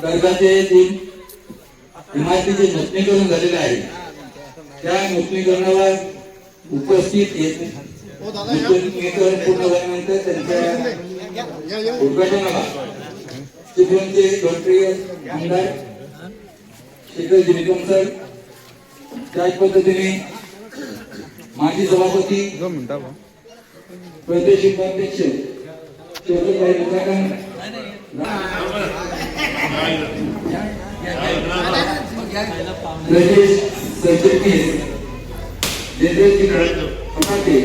दर्गाचे इमारतीचे नूतनीकरण झालेले आहे। त्या नूतनीकरणाला उपस्थित नूतनीकरण पूर्ण झाल्यानंतर त्यांच्या उद्घाटनाला चिपळूणचे लोकप्रिय आमदार शेखरजी निकम सर, त्याच पद्धतीने माजी सभापती प्रदेश उपाध्यक्ष शेखरभाई मुकादम, प्रदेश सरचिटणीस देवेंद्रजी फटाके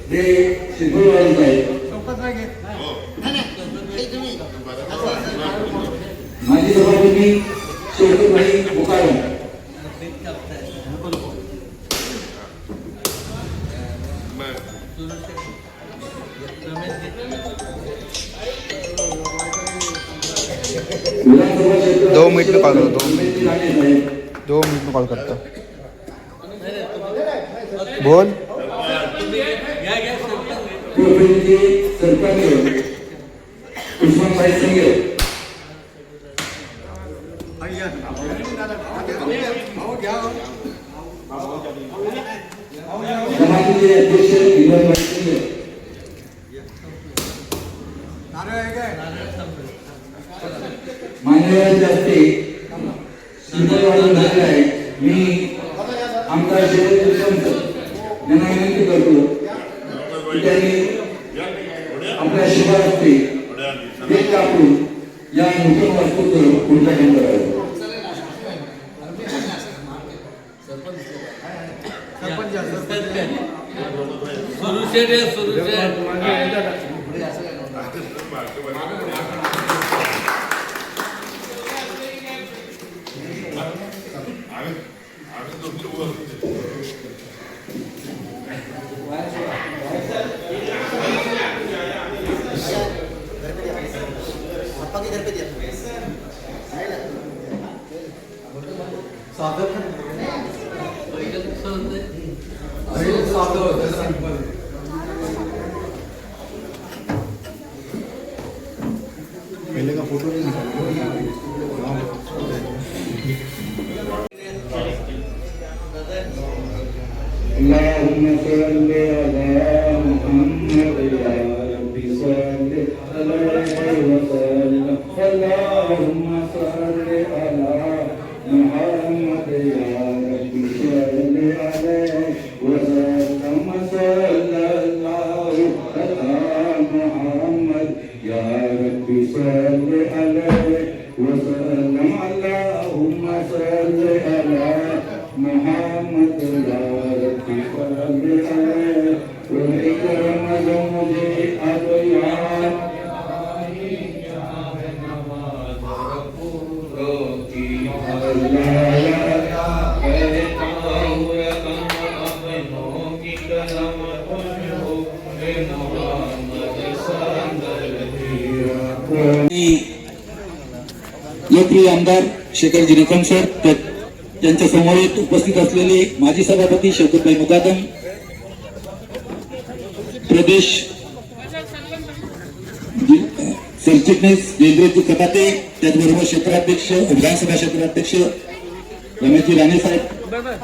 हे शिरपूरवाले आहेत, माजी सभापती शेखरभाई मुकादम, दो मिनट में कॉल करो, 2 मिनट में कॉल करता बोल। उस्मान भाई सिंह, समाज के अध्यक्ष विनोद भाई सिंह, मान्यवरांच्या हस्ते शिल्पकला झालेला आहे। मी आमदार शेखरजी यांना विनंती करतो की त्यांनी आपल्या शिफारसी केक कापून या नूतन वास्तूचं उद्घाटन करावं। पहले का फोटो नहीं लोकप्रिय आमदार शेखरजी निकम सर, त्यांच्या समवेत उपस्थित असलेले माजी सभापती शेखरभाई मुकादम, प्रदेश सरचिटणीस देवेंद्रजी फटाके, त्याचबरोबर क्षेत्राध्यक्ष विधानसभा क्षेत्राध्यक्ष रमेशजी राणे साहेब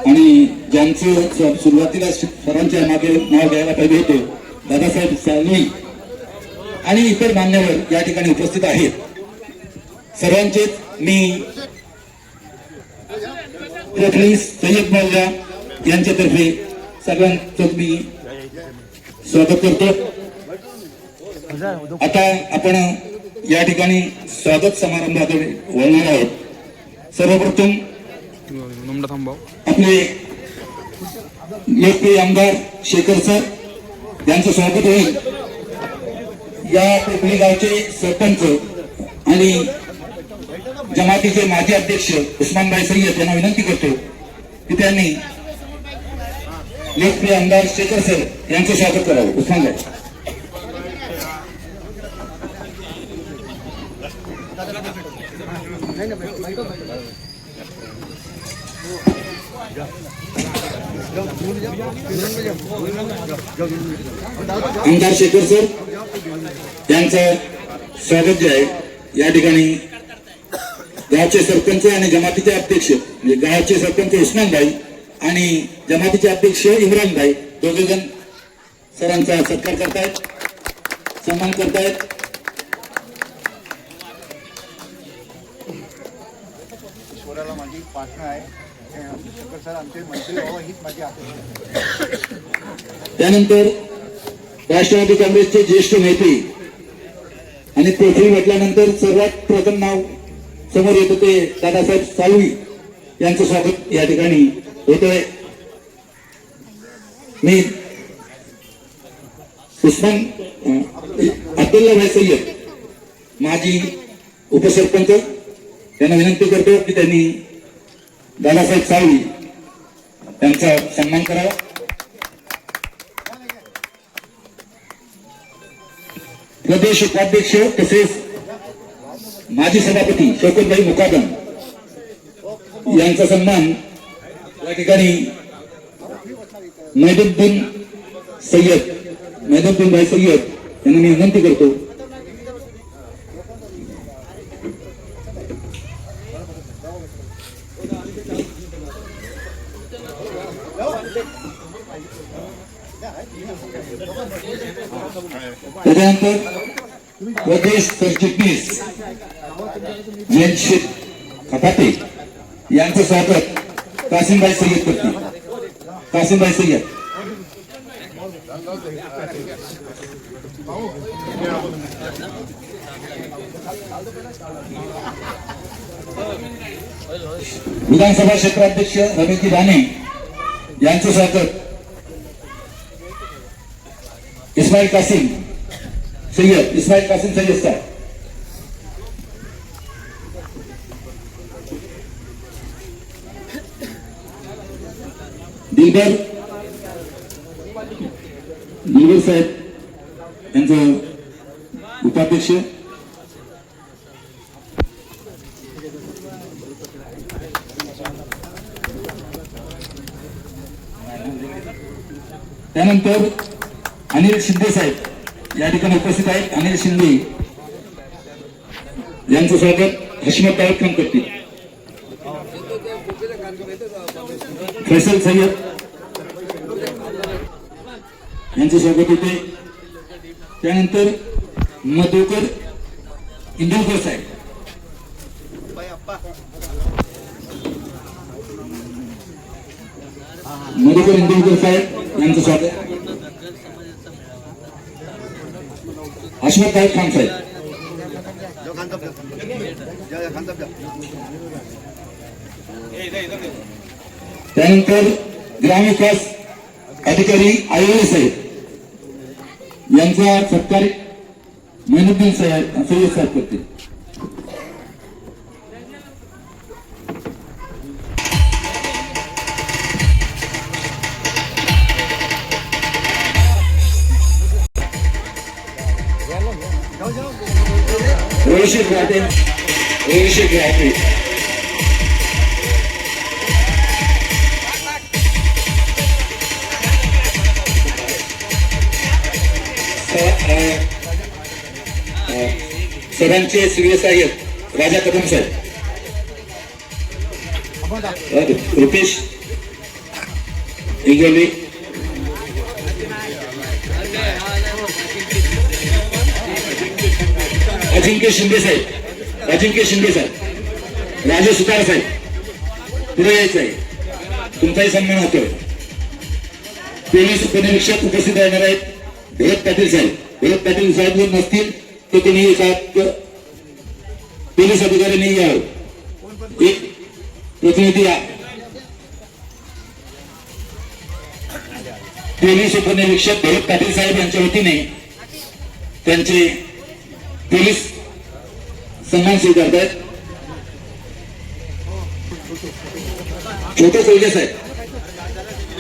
आणि ज्यांचं सुरुवातीला सरांच्या मागे नाव घ्यायला पाहिजे होते दादासाहेब साळवी आणि इतर मान्यवर या ठिकाणी उपस्थित आहेत। सर्वांचे मी प्रोफेस सय्यद मौला यांच्यातर्फे सर्वांचं मी स्वागत करतो। आता आपण या ठिकाणी स्वागत समारंभाकडे वळणार आहोत। सर्वप्रथम आपले लोकप्रिय आमदार शेखर सर यांचं स्वागत होईल। या पिंपरी गावचे सरपंच आणि जमातीचे माजी अध्यक्ष उस्मान भाई सय्यद यांना विनंती करतो की त्यांनी लोकप्रिय आमदार शेखर सर यांचं स्वागत करावं. उस्मानबाई. आमदार शेखर सर यांचं स्वागत जे आहे या ठिकाणी गावचे सरपंच आणि जमातीचे अध्यक्ष म्हणजे गावचे सरपंच उस्मानभाई आणि जमातीचे अध्यक्ष इम्रानभाई दोघे जण सरांचा सत्कार करतायत, सन्मान करतायत. ईश्वराला माझी प्रार्थना आहे शेखर सर आमचे मंत्री व्हावं हीच माझी अपेक्षा. त्यानंतर राष्ट्रवादी काँग्रेसचे ज्येष्ठ नेते आणि पृथ्वी म्हटल्यानंतर सर्वात प्रथम नाव समोर येतं ते दादासाहेब साळवी यांचं स्वागत या ठिकाणी होतंय. मी उस्मान अब्दुल्लाभाई सय्यद माजी उपसरपंच यांना विनंती करतो की त्यांनी दादासाहेब साळवी यांचा सन्मान करावा. प्रदेश उपाध्यक्ष तसेच माजी सभापती शौकतभाई मुकादम यांचा सन्मान या ठिकाणी मैदुद्दीन भाई सय्यद यांना मी विनंती करतो. त्याच्यानंतर प्रदेश सरचिटणीस जयंत खपाटे यांचं स्वागत कासिमभाई सय्यद करतील. कासिमभाई सय्यद. विधानसभा क्षेत्राध्यक्ष रमेशजी राणे यांचं स्वागत इस्माईल कासिम सय्यद साहेब. दिलबर साहेब यांचं उपाध्यक्ष. त्यानंतर अनिल शिंदे साहेब या ठिकाणी उपस्थित आहेत. अनिल शिंदे यांचं स्वागत हशमत दाऊद खान करतील. फैसल सय्यद यांचं स्वागत होते. त्यानंतर मधुकर इंदुरकर साहेब. मधुकर इंदुरकर साहेब यांचं स्वागत. हशमत दाऊद खान साहेब. त्यानंतर ग्रामविकास अधिकारी आयोले साहेब यांचा सत्कार मैनुद्दीन सय्यद साहेब करतील. अभिषेक राहते सरांचे श्री सहाय्यक राजा कदम साहेब. रुपेश इंगोली. अजिंक्य शिंदे साहेब. राजे सुतार साहेब पुढे यायचं आहे. तुमचाही सन्मान होतोय. पोलीस उपनिरीक्षक उपस्थित राहणार आहेत भरत पाटील साहेब जर नसतील तर त्यांनी एका पोलीस अधिकाऱ्यांनी यावं. एक प्रतिनिधी या. पोलीस उपनिरीक्षक भरत पाटील साहेब यांच्या वतीने त्यांचे पोलीस सन्मान स्वीकारत आहेत. छोटे चौघे साहेब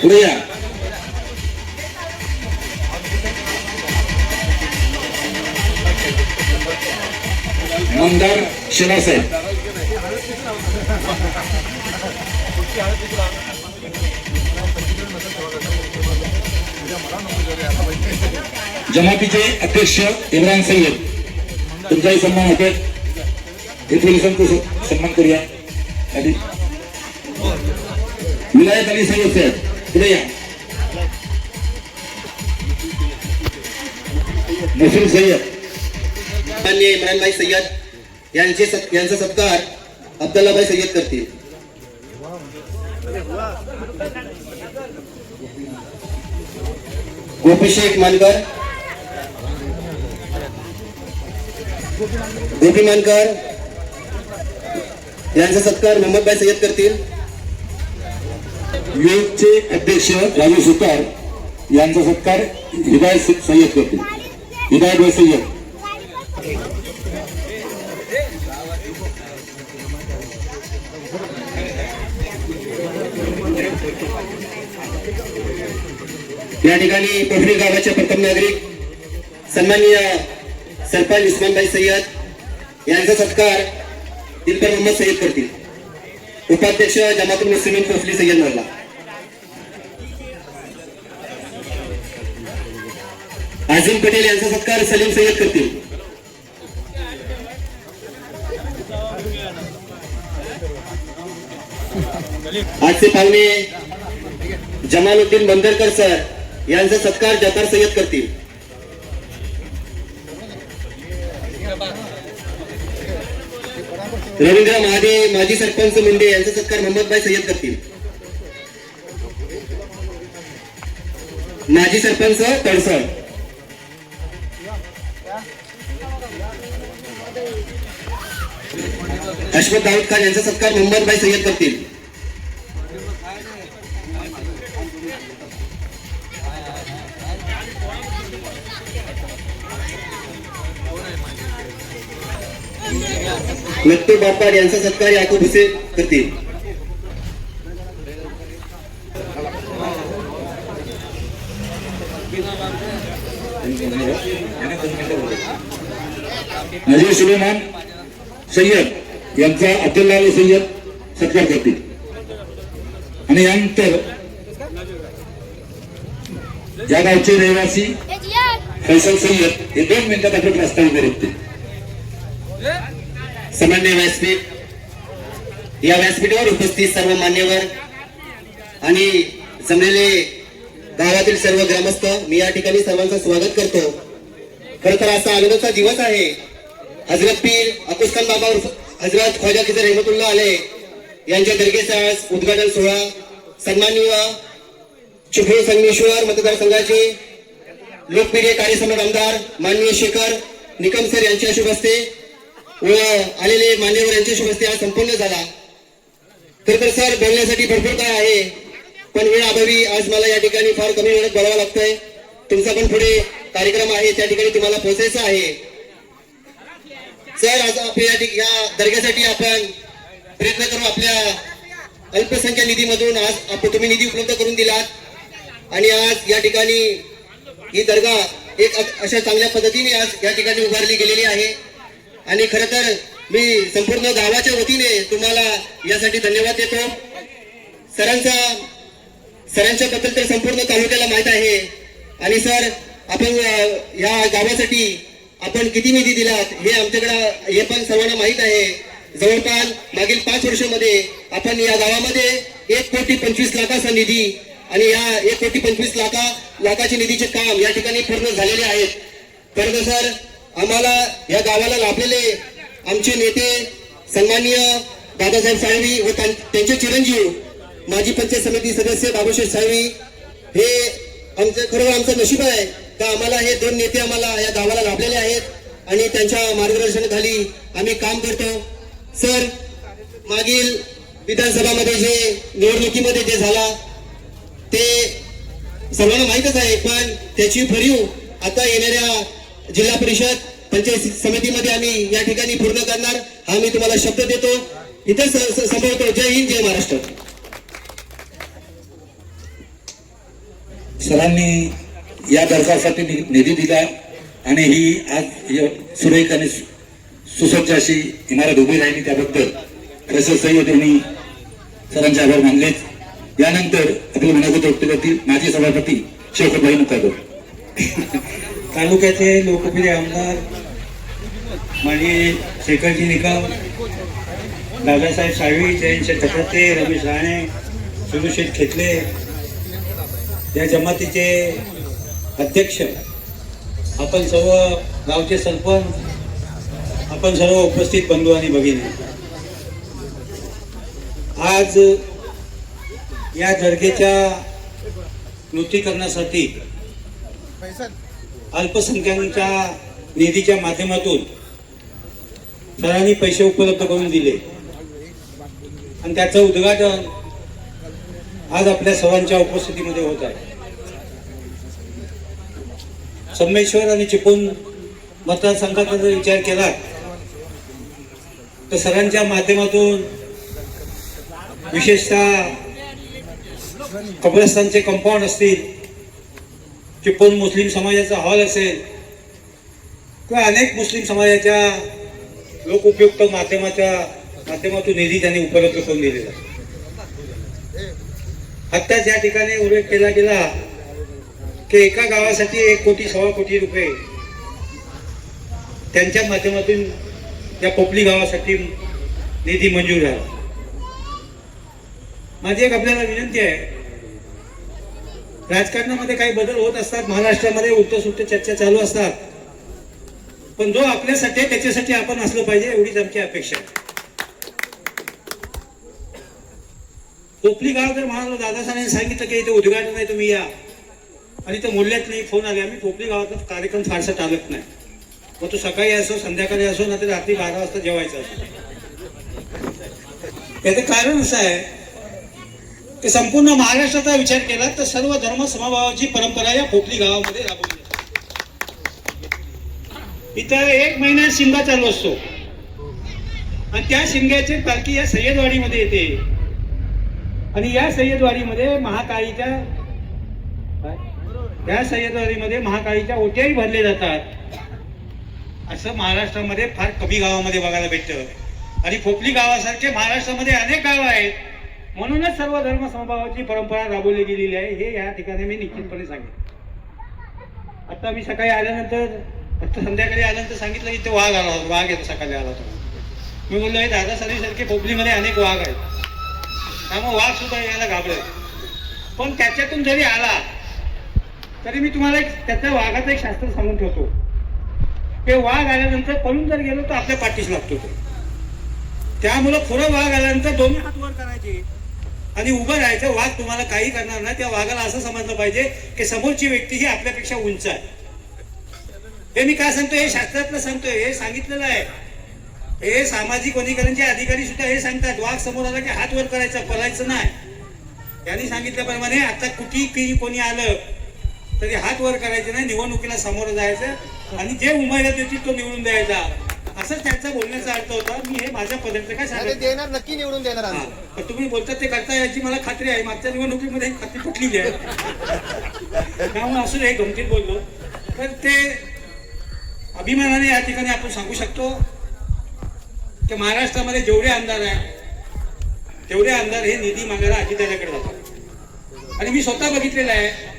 पुढे या. आमदार शेलासाहेब. जमातीचे अध्यक्ष इम्रान सय्यद, तुमचाही सन्मान होतोय. हे पोलिसांचा सन्मान करूया. आधी विलायत अली सय्यद साहेब पुढे या. नसीर सय्यद. माननीय इम्रानभाई सय्यद यांचा सत्कार अब्दुल्लाभाई सय्यद करतील. गोपीशेख मानकर, गोपी मानकर यांचा सत्कार मोहम्मदभाई सय्यद करतील. युएसचे अध्यक्ष राजू सुतार यांचा सत्कार हिदायत सय्यद करतील. हिदायतभाई सय्यद. या ठिकाणी पोफरी गावाचे प्रथम नागरिक सन्माननीय सरपंच उस्मानभाई सय्यद यांचा सत्कार दिलबर मोहम्मद सय्यद करतील. उपाध्यक्ष जमातुल मुस्लिमीन पोफली सय्यद मोहल्ला. आझिम पटेल यांचा सत्कार सलीम सय्यद करतील. आजचे पाहुणे जमालुद्दीन बंदरकर सर यांचा सत्कार जब्बार सय्यद करतील. रवींद्र महादे माजी सरपंच मुंडे यांचा सत्कार मोहम्मदभाई सय्यद करतील. माजी सरपंच तडसळ. अशमत दाऊद खान यांचा सत्कार मोहम्मदभाई सय्यद करतील. नत्तू बापाड यांचा सत्कार याकूब हुसेन करतील. नजीर सुलेमान सय्यद यांचा अब्दुल्ला अली सय्यद सत्कार करतील. आणि यानंतर या गावचे रहिवासी फैसल सय्यद हे 2 मिनिटात आपले प्रस्ताव करतील. सन्माननीय व्यासपीठ, या व्यासपीठावर उपस्थित सर्व मान्यवर आणि जमलेले गावातील सर्व ग्रामस्थ, मी या ठिकाणी सर्वांचं स्वागत करतो. खर तर असा आनंदाचा दिवस आहे. हजरत पीर अकुस्तान बाबा हजरत ख्वाजा खिजर रहमतुल्लाह अलैह यांच्या दर्गेचा आज उद्घाटन सोहळा सन्माननीय चिपळूण संगमेश्वर मतदारसंघाचे लोकप्रिय कार्यसम्राट आमदार माननीय शेखर निकम सर यांच्या शुभ हस्ते व आलेले मान्यवर यांच्या शुभ हस्ते आज संपन्न झाला. तर सर बोलण्यासाठी भरपूर काय आहे, पण वेळ अभावी आज मला या ठिकाणी फार कमी वेळात बोलावं लागतंय. तुमचा पण पुढे कार्यक्रम आहे, त्या ठिकाणी तुम्हाला पोहोचायचं आहे. सर आज आपल्या या दर्ग्यासाठी आपण प्रयत्न करू. आपल्या अल्पसंख्याक निधीमधून आज तुम्ही निधी उपलब्ध करून दिलात आणि आज या ठिकाणी ही दर्गा एक अशा चांगल्या पद्धतीने आज या ठिकाणी उभारली गेलेली आहे. आणि खरं तर मी संपूर्ण गावाच्या वतीने तुम्हाला यासाठी धन्यवाद देतो. सरांच्या बद्दल तर संपूर्ण तालुक्याला माहित आहे. आणि सर आपण या गावासाठी आपण किती निधी दिलात हे आमच्याकडे हे पण सर्वांना माहित आहे. जवळपास मागील 5 वर्षामध्ये आपण या गावामध्ये 1,25,00,000 निधी आणि या 1,25,00,000 निधीचे काम या ठिकाणी पूर्ण झालेले आहेत. खरं सर आम्हाला या गावाला लाभलेले आमचे नेते सन्माननीय दादासाहेब साळवी व त्यांचे चिरंजीव माजी पंचायत समिती सदस्य बाबूशेठ साळवी हे खरोखर आमचं नशीब आहे का आम्हाला हे 2 नेते आम्हाला या गावाला लाभलेले आहेत आणि त्यांच्या मार्गदर्शनाखाली आम्ही काम करतो. सर मागील विधानसभामध्ये जे निवडणुकीमध्ये जे झाला ते सर्वांना माहीतच आहे, पण त्याची भरीव आता येणाऱ्या जिल्हा परिषद पंचायत समितीमध्ये आम्ही या ठिकाणी पूर्ण करणार हा मी तुम्हाला शब्द देतो. इथे संभवतो. जय हिंद, जय महाराष्ट्र. सरांनी या दर्गासाठी निधी दिला आणि ही आज सुरेख आणि सुसज्ज अशी इमारत उभी राहिली त्याबद्दल प्रोफेसर सय्यद यांनी सरांचे आभार मानलेच। यानंतर आपल्या विनोद वक्तव्यातील माजी सभापती शेखरभाई मुकादर। तालुक्याचे लोकप्रिय आमदार माननीय शेखरजी निकम, दादासाहेब साळवी, जयंत चक्रवर्ती, रमेश राणे, सुरुशेठ खेतले, या जमातीचे अध्यक्ष, आपण सर्व गावचे सरपंच, आपण सर्व उपस्थित बंधू आणि भगिनी, आज या दर्गेच्या नूतनीकरणासाठी अल्पसंख्याकांच्या निधीच्या माध्यमातून सरांनी पैसे उपलब्ध करून दिले आणि त्याचं उद्घाटन आज आपल्या सर्वांच्या उपस्थितीमध्ये होत आहे। संगमेश्वर आणि चिपळूण मतदारसंघाचा जर विचार केला तर सरांच्या माध्यमातून विशेषतः कब्रस्तानचे कंपाऊंड असतील, चिपळूण मुस्लिम समाजाचा हॉल असेल किंवा अनेक मुस्लिम समाजाच्या लोकउपयुक्त माध्यमातून निधी त्यांनी उपलब्ध करून दिलेला। आत्ताच या ठिकाणी उल्लेख केला गेला की एका गावासाठी 1 कोटी 1.25 कोटी रुपये त्यांच्या माध्यमातून या पोपली गावासाठी निधी मंजूर झाला। माझी एक आपल्याला विनंती आहे, राजकारणामध्ये काही बदल होत असतात, महाराष्ट्रामध्ये उलट चर्चा चालू असतात, पण जो आपल्यासाठी आहे त्याच्यासाठी आपण असलं पाहिजे एवढीच आमची अपेक्षा आहे। पोपली गाव जर म्हणालो, दादासाहेबांनी सांगितलं की इथे उद्घाटन आहे तुम्ही या, आणि ते मूल्यात नाही फोन आले, आम्ही पोपली गावाचा कार्यक्रम फारसा टाळत नाही, मग तो सकाळी असो संध्याकाळी असो ना ते रात्री 12 वाजता जेवायचं असो। याचं कारण असं आहे की संपूर्ण महाराष्ट्राचा विचार केला तर सर्व धर्म समभावाची परंपरा या पोपली गावामध्ये राबवली जाते। इथं 1 महिन्यात शिमगा चालू असतो आणि त्या शिमग्याची पालखी या सय्यदवाडीमध्ये येते आणि या सय्यदवाडीमध्ये महाकाळीच्या ओट्याही भरले जातात। असं महाराष्ट्रामध्ये फार कमी गावामध्ये बघायला भेटतं आणि पोपली गावासारखे महाराष्ट्रामध्ये अनेक गाव आहेत, म्हणूनच सर्व धर्म समभावाची परंपरा राबवली गेलेली आहे, हे या ठिकाणी मी निश्चितपणे सांगेन। आता मी सकाळी आल्यानंतर, आता संध्याकाळी आल्यानंतर सांगितलं की ते वाघ आला होता, वाघ येतो सकाळी आला होता। मी बोललो हे दादासाहेबांसारखे पोपलीमध्ये अनेक वाघ आहेत, त्यामुळे वाघ सुद्धा यायला घाबरत, पण त्याच्यातून जरी आला तरी मी तुम्हाला त्याच्या वाघाचं एक शास्त्र सांगून ठेवतो की वाघ आल्यानंतर पळून जर गेलो तर आपल्या पाठीस लागतो तो, त्यामुळं पुढं वाघ आल्यानंतर दोन्ही हात वर करायचे आणि उभं राहायचं। वाघ तुम्हाला काही करणार नाही, त्या वाघाला असं समजलं पाहिजे की समोरची व्यक्ती ही आपल्यापेक्षा उंच आहे। हे मी काय सांगतोय, हे शास्त्रातलं सांगतोय, हे सांगितलेलं आहे, हे सामाजिक वनीकरणचे अधिकारी सुद्धा हे सांगतात, वाघ समोर आला की हात वर करायचा, पळायचं नाही। त्यांनी सांगितल्याप्रमाणे आता कुठेही कोणी आलं तरी हात वर करायचे नाही, निवडणुकीला सामोरं जायचं आणि जे उमेदवार देतील तो निवडून द्यायचा, असंच त्यांचा बोलण्याचा अर्थ होता। मी हे माझ्या पद्धतीने काय सांगतो, देणार, नक्की निवडून देणार आम्ही। पण तुम्ही बोलतात ते करता याची मला खात्री आहे, मागच्या निवडणुकीमध्ये ही खात्री फुटलेली आहे, त्यामुळे असं हे गमतीत बोललो तर ते अभिमानाने या ठिकाणी आपण सांगू शकतो की महाराष्ट्रामध्ये जेवढे आमदार आहे तेवढे आमदार हे निधी मागायला अजितदादाकडे जातात आणि मी स्वतः बघितलेलं आहे,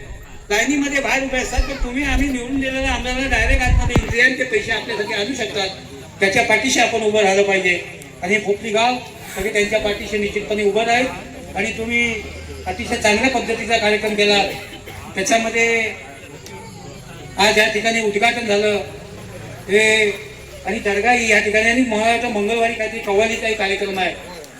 लाईनीमध्ये बाहेर उभे असतात तर तुम्ही आम्ही निवडून दिलेल्या आमदारांना डायरेक्ट आतमध्ये एंट्री आहे, ते पैसे आपल्यासाठी आणू शकतात, त्याच्या पाठीशी आपण उभं राहिलं पाहिजे आणि पोपली गाव सगळे त्यांच्या पाठीशी निश्चितपणे उभं राहील आणि तुम्ही अतिशय चांगल्या पद्धतीचा कार्यक्रम केला। त्याच्यामध्ये आज या ठिकाणी उद्घाटन झालं हे आणि दर्गाही या ठिकाणी, आणि मला वाटतं मंगळवारी काहीतरी कव्वालीचाही कार्यक्रम आहे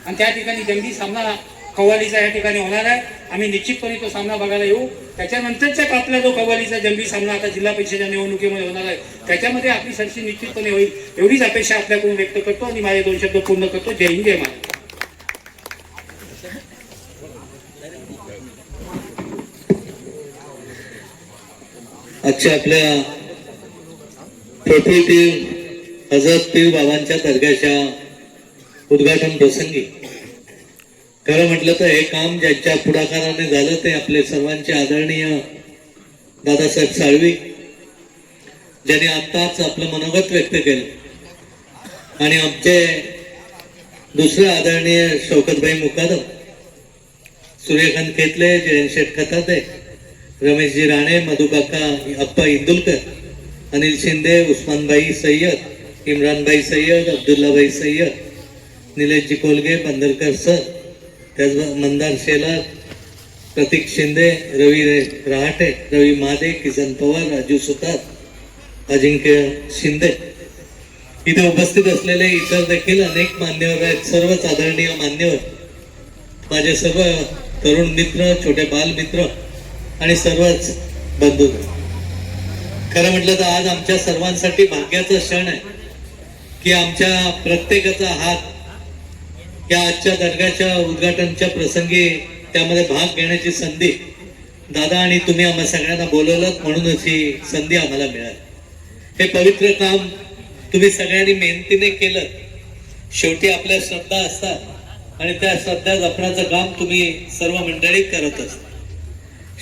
आणि त्या ठिकाणी जंगी सामना कव्वालीचा या ठिकाणी होणार आहे। आम्ही निश्चितपणे तो सामना बघायला येऊ। त्याच्यानंतरचा आपला जो कव्वालीचा जंगी सामना आता जिल्हा परिषदेच्या निवडणुकीमध्ये होणार आहे त्याच्यामध्ये आपली सरशी निश्चितपणे होईल एवढीच अपेक्षा आपल्याकडून व्यक्त करतो आणि माझे 2 शब्द पूर्ण करतो। जय हिंद, जय महाराष्ट्र। आजच्या आपल्या पोपलीतील हजरत पीर बाबांच्या दर्ग्याच्या उद्घाटन प्रसंगी खरं म्हटलं तर हे काम ज्यांच्या पुढाकाराने झालं ते आपले सर्वांचे आदरणीय दादासाहेब साळवी, ज्यांनी आत्ताच आपलं मनोगत व्यक्त केलं आणि आमचे दुसरे आदरणीय शौकतभाई मुकादम, सूर्यकांत केतले, जयंत शेठ खताते, रमेशजी राणे, मधुकाका अप्पा इंदुलकर, अनिल शिंदे, उस्मानभाई सय्यद, इम्रानभाई सय्यद, अब्दुल्लाभाई सय्यद, निलेशजी कोलगे, बंदरकर सर, त्याचबरोबर मंदार शेलार, प्रतीक शिंदे, रवी रहाटे, रवी महादे, किसन पवार, राजू सुतार, अजिंक्य शिंदे, इथे उपस्थित असलेले इतर देखील अनेक मान्यवर आहेत. सर्वच आदरणीय मान्यवर, माझे सर्व तरुण मित्र, छोटे बाल मित्र आणि सर्वच बंधू. खरं म्हटलं तर आज आमच्या सर्वांसाठी भाग्याचा क्षण आहे की आमच्या प्रत्येकाचा हात या आजच्या दर्ग्याच्या उद्घाटनच्या प्रसंगी त्यामध्ये भाग घेण्याची संधी दादा आणि तुम्ही आम्हा सगळ्यांना बोलवलं, म्हणूनच ही संधी आम्हाला मिळाली. हे पवित्र काम तुम्ही सगळ्यांनी मेहनतीने केलं. शेवटी आपल्या श्रद्धा असतात आणि त्या श्रद्धा जपण्याचं काम तुम्ही सर्व मंडळी करत असता.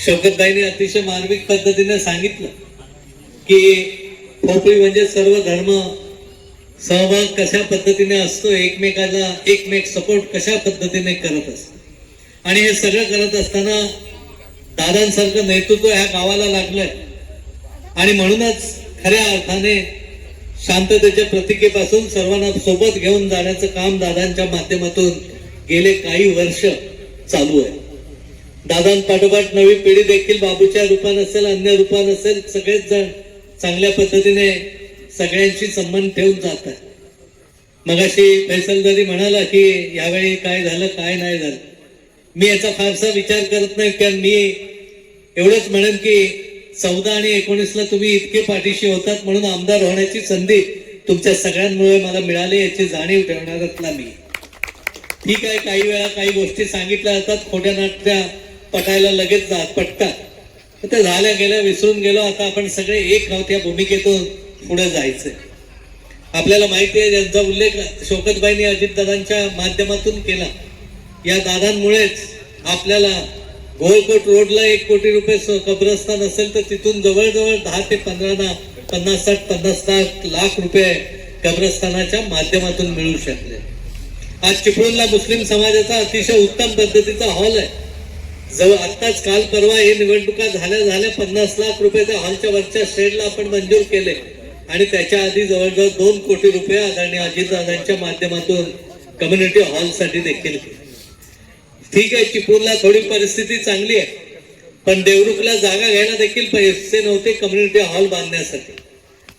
शौकतबाईंनी अतिशय मार्मिक पद्धतीने सांगितलं की खोपरी म्हणजे सर्व धर्म सहभाग कशा पद्धतीने असतो, एकमेक सपोर्ट कशा पद्धतीने करत असतो. आणि हे सगळं करत असताना दादांसारखं नेतृत्व ह्या गावाला लागलंय आणि म्हणूनच खऱ्या अर्थाने शांततेच्या प्रतीकेपासून सर्वांना सोबत घेऊन जाण्याचं काम दादांच्या माध्यमातून गेले काही वर्ष चालू आहे. दादांपाठोपाठ नवी पिढी देखील बाबूच्या रूपानं असेल, अन्य रूपानं असेल, सगळेच जण चांगल्या पद्धतीने सगळ्यांशी संबंध ठेवून जात आहे. मगाशी फैसल जरी म्हणाला की यावेळी काय झालं काय नाही झालं, मी याचा फारसा विचार करत नाही, कारण मी एवढंच म्हणेन की 14 आणि 19ला तुम्ही इतके पाठीशी होतात म्हणून आमदार होण्याची संधी तुमच्या सगळ्यांमुळे मला मिळाली याची जाणीव ठेवणाऱ्यातला मी. ठीक आहे, काही वेळा काही गोष्टी सांगितल्या जातात, खोट्या नाट्या पटायला लगेच पटतात, ते झाल्या गेल्या विसरून गेलो. आता आपण सगळे एक आहोत, या भूमिकेतून पुढे जायचंय. आपल्याला माहिती आहे ज्यांचा उल्लेख शौकतबाईंनी अजितदादांच्या माध्यमातून केला, या दादांमुळेच आपल्याला गोलकोट रोडला 1 कोटी रुपये कब्रस्तान असेल तर तिथून जवळजवळ 10 ते 50 लाख रुपये कब्रस्तानाच्या माध्यमातून मिळू शकले. आज चिपळूणला मुस्लिम समाजाचा अतिशय उत्तम पद्धतीचा हॉल आहे. जवळ आत्ताच काल परवा हे निवडणुका झाल्या 50 लाख रुपये त्या हॉलच्या वरच्या शेडला आपण मंजूर केले आणि त्याच्या आधी जवळजवळ 2 कोटी रुपये आदरणीय अजितदादांच्या माध्यमातून कम्युनिटी हॉलसाठी देखील. ठीक आहे, चिपळूणला थोडी परिस्थिती चांगली आहे, पण देवरुखला जागा घ्यायला देखील पैसे नव्हते कम्युनिटी हॉल बांधण्यासाठी.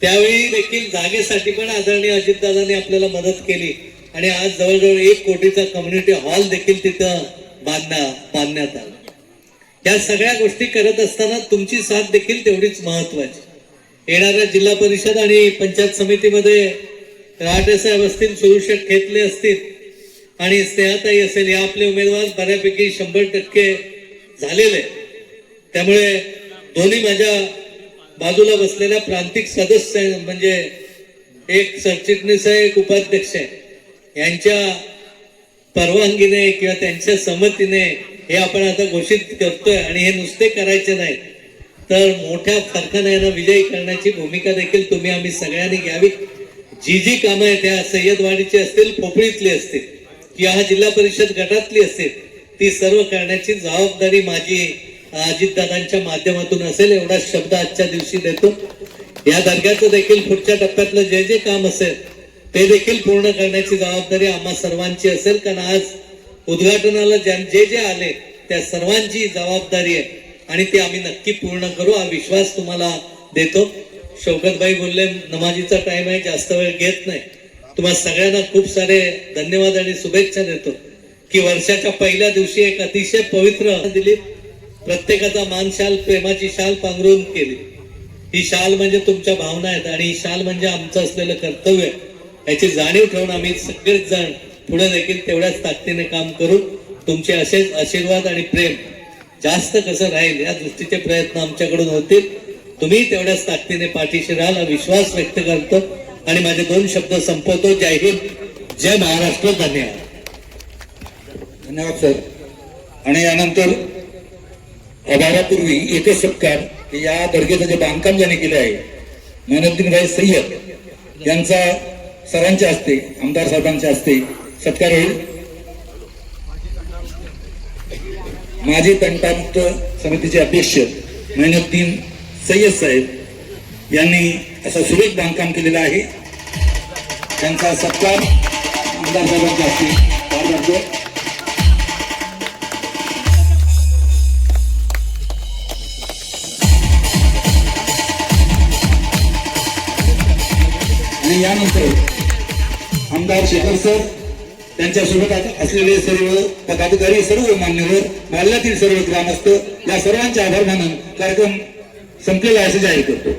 त्यावेळी देखील जागेसाठी पण आदरणीय अजितदादांनी आपल्याला मदत केली आणि आज जवळजवळ 1 कोटीचा कम्युनिटी हॉल देखील तिथं बांधण्यात आला. या सगळ्या गोष्टी करत असताना तुमची साथ देखील तेवढीच महत्वाची. येणाऱ्या जिल्हा परिषद आणि पंचायत समितीमध्ये रहाटे साहेब असतील, सुरुशेठ खेतले असतील आणि स्नेहाताई असेल, या आपले उमेदवार बऱ्यापैकी 100% झालेले. त्यामुळे दोन्ही माझ्या बाजूला बसलेल्या प्रांतिक सदस्य म्हणजे एक सरचिटणीस आहे, एक उपाध्यक्ष आहे, यांच्या परवानगीने किंवा त्यांच्या संमतीने हे आपण आता घोषित करतोय. आणि हे नुसते करायचे नाही तर मोठ्या फरकाने यांना विजयी करण्याची भूमिका देखील तुम्ही आम्ही सगळ्यांनी घ्यावी. जी कामं आहेत त्या सय्यदवाडीची असतील, पोपळीतली असतील किंवा जिल्हा परिषद गटातली असेल, ती सर्व करण्याची जबाबदारी माझी अजितदादांच्या माध्यमातून असेल, एवढा शब्द आजच्या दिवशी देतो. या दर्ग्याचं देखील पुढच्या टप्प्यातलं जे काम असेल ते देखील पूर्ण करण्याची जबाबदारी आम्हा सर्वांची असेल, कारण आज उद्घाटनाला जे आले त्या सर्वांची जबाबदारी आहे आणि ते आम्ही नक्की पूर्ण करू, हा विश्वास तुम्हाला देतो. शौकतबाई बोलले नमाजीचा टाइम आहे, जास्त वेळ घेत नाही. तुम्हाला सगळ्यांना खूप सारे धन्यवाद आणि शुभेच्छा देतो की वर्षाच्या पहिल्या दिवशी एक अतिशय पवित्र दिली, प्रत्येकाचा मान शाल, प्रेमाची शाल पांघरून केली. ही शाल म्हणजे तुमच्या भावना आहेत आणि ही शाल म्हणजे आमचं असलेलं कर्तव्य आहे. याची जाणीव ठेवून आम्ही सगळेच जण पुढे देखील तेवढ्याच ताकदीने काम करू. तुमचे असेच आशीर्वाद आणि प्रेम जास्त कसं राहील या दृष्टीचे प्रयत्न आमच्याकडून होतील. तुम्ही तेवढ्याच ताकदीने पाठीशी राहाल हा विश्वास व्यक्त करतो आणि माझे 2 शब्द संपवतो. जय हिंद, जय महाराष्ट्र. धन्यवाद. धन्यवाद सर. आणि यानंतर अभावापूर्वी एकच सत्कार की या दर्ग्याचं जे बांधकाम ज्याने केलं आहे, मोइनुद्दीन भाई सय्यद यांचा सरांच्या हस्ते, आमदार साहेबांच्या हस्ते सत्कार होईल. माजी तंटामुक्त समितीचे अध्यक्ष मोइनुद्दीन सय्यद साहेब यांनी असं सुरेख बांधकाम केलेलं आहे. त्यांचा सत्कार आमदार साहेबांच्या हस्ते पार पडतो. आणि यानंतर आमदार शेखर सर, त्यांच्यासोबत असलेले सर्व पदाधिकारी, सर्व मान्यवर, माल्यातील सर्व ग्रामस्थ या सर्वांचे आभार मानून कार्यक्रम संपलेला आहे असे जाहीर करतो.